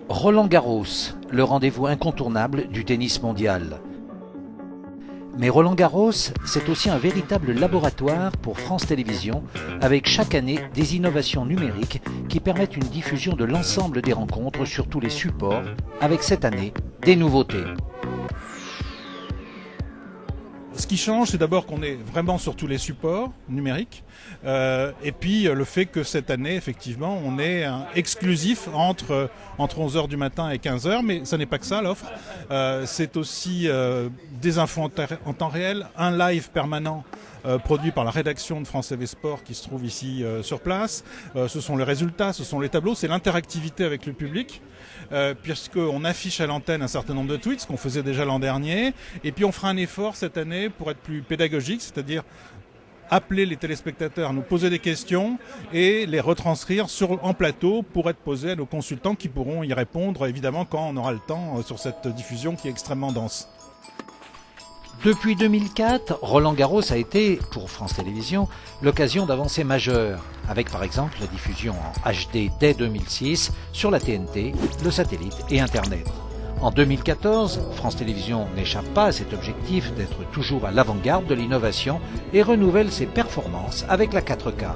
Roland-Garros, le rendez-vous incontournable du tennis mondial. Mais Roland-Garros, c'est aussi un véritable laboratoire pour France Télévisions, avec chaque année des innovations numériques qui permettent une diffusion de l'ensemble des rencontres sur tous les supports, avec cette année des nouveautés. Ce qui change, c'est d'abord qu'on est vraiment sur tous les supports numériques, et puis le fait que cette année, effectivement, on est exclusif entre 11h du matin et 15h, mais ça n'est pas que ça l'offre. C'est aussi des infos en temps réel, un live permanent produit par la rédaction de France TV Sport qui se trouve ici sur place. Ce sont les résultats, ce sont les tableaux, c'est l'interactivité avec le public, puisqu'on affiche à l'antenne un certain nombre de tweets, ce qu'on faisait déjà l'an dernier, et puis on fera un effort cette année pour être plus pédagogique, c'est-à-dire appeler les téléspectateurs à nous poser des questions et les retranscrire en plateau pour être posées à nos consultants qui pourront y répondre, évidemment, quand on aura le temps sur cette diffusion qui est extrêmement dense. Depuis 2004, Roland-Garros a été, pour France Télévisions, l'occasion d'avancées majeures, avec par exemple la diffusion en HD dès 2006 sur la TNT, le satellite et Internet. En 2014, France Télévisions n'échappe pas à cet objectif d'être toujours à l'avant-garde de l'innovation et renouvelle ses performances avec la 4K.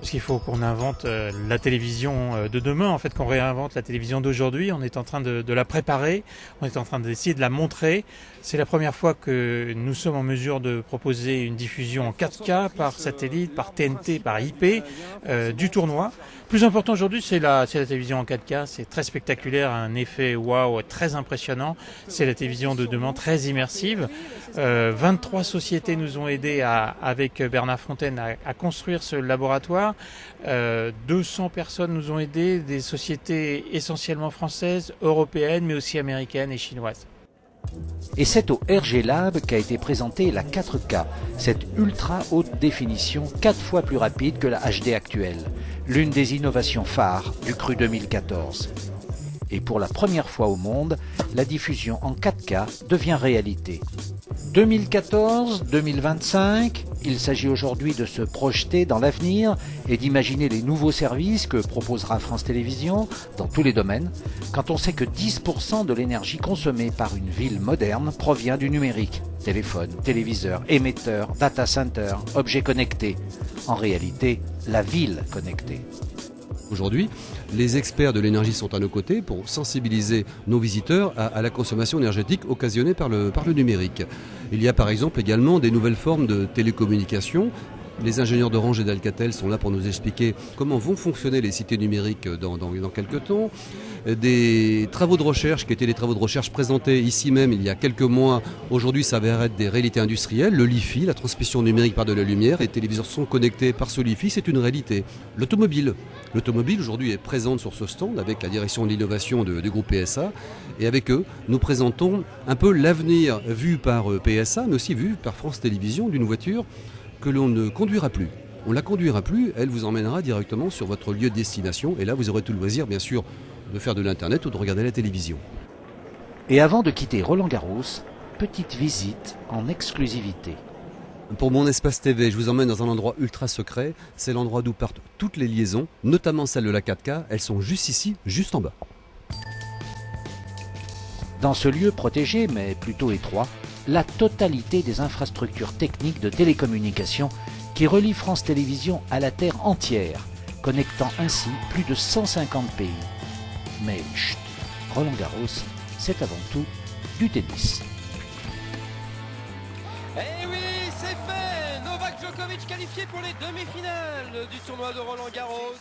Parce qu'il faut qu'on invente la télévision de demain, en fait, qu'on réinvente la télévision d'aujourd'hui. On est en train de la préparer, on est en train d'essayer de la montrer. C'est la première fois que nous sommes en mesure de proposer une diffusion en 4K par satellite, par TNT, par IP du tournoi. Plus important aujourd'hui, c'est la télévision en 4K. C'est très spectaculaire, un effet waouh très impressionnant. C'est la télévision de demain très immersive. 23 sociétés nous ont aidés avec Bernard Fontaine à construire ce laboratoire. 200 personnes nous ont aidés, des sociétés essentiellement françaises, européennes, mais aussi américaines et chinoises. Et c'est au RG Lab qu'a été présentée la 4K, cette ultra haute définition 4 fois plus rapide que la HD actuelle, l'une des innovations phares du Cru 2014. Et pour la première fois au monde, la diffusion en 4K devient réalité. 2014-2025, il s'agit aujourd'hui de se projeter dans l'avenir et d'imaginer les nouveaux services que proposera France Télévisions dans tous les domaines, quand on sait que 10% de l'énergie consommée par une ville moderne provient du numérique. Téléphone, téléviseur, émetteur, data center, objets connectés. En réalité, la ville connectée. Aujourd'hui, les experts de l'énergie sont à nos côtés pour sensibiliser nos visiteurs à la consommation énergétique occasionnée par le numérique. Il y a par exemple également des nouvelles formes de télécommunication. Les ingénieurs d'Orange et d'Alcatel sont là pour nous expliquer comment vont fonctionner les cités numériques dans quelques temps. Des travaux de recherche qui étaient des travaux de recherche présentés ici même il y a quelques mois. Aujourd'hui, ça va être des réalités industrielles. Le Li-Fi, la transmission numérique par de la lumière. Les téléviseurs sont connectés par ce Li-Fi, c'est une réalité. L'automobile aujourd'hui est présente sur ce stand avec la direction de l'innovation du groupe PSA. Et avec eux, nous présentons un peu l'avenir vu par PSA, mais aussi vu par France Télévisions d'une voiture que l'on ne conduira plus. On ne la conduira plus, elle vous emmènera directement sur votre lieu de destination et là vous aurez tout le loisir bien sûr de faire de l'internet ou de regarder la télévision. Et avant de quitter Roland-Garros, petite visite en exclusivité. Pour mon espace TV, je vous emmène dans un endroit ultra secret, c'est l'endroit d'où partent toutes les liaisons, notamment celles de la 4K, elles sont juste ici, juste en bas. Dans ce lieu protégé mais plutôt étroit, la totalité des infrastructures techniques de télécommunications qui relient France Télévisions à la Terre entière, connectant ainsi plus de 150 pays. Mais chut, Roland-Garros, c'est avant tout du tennis. Eh oui, c'est fait! Novak Djokovic qualifié pour les demi-finales du tournoi de Roland-Garros.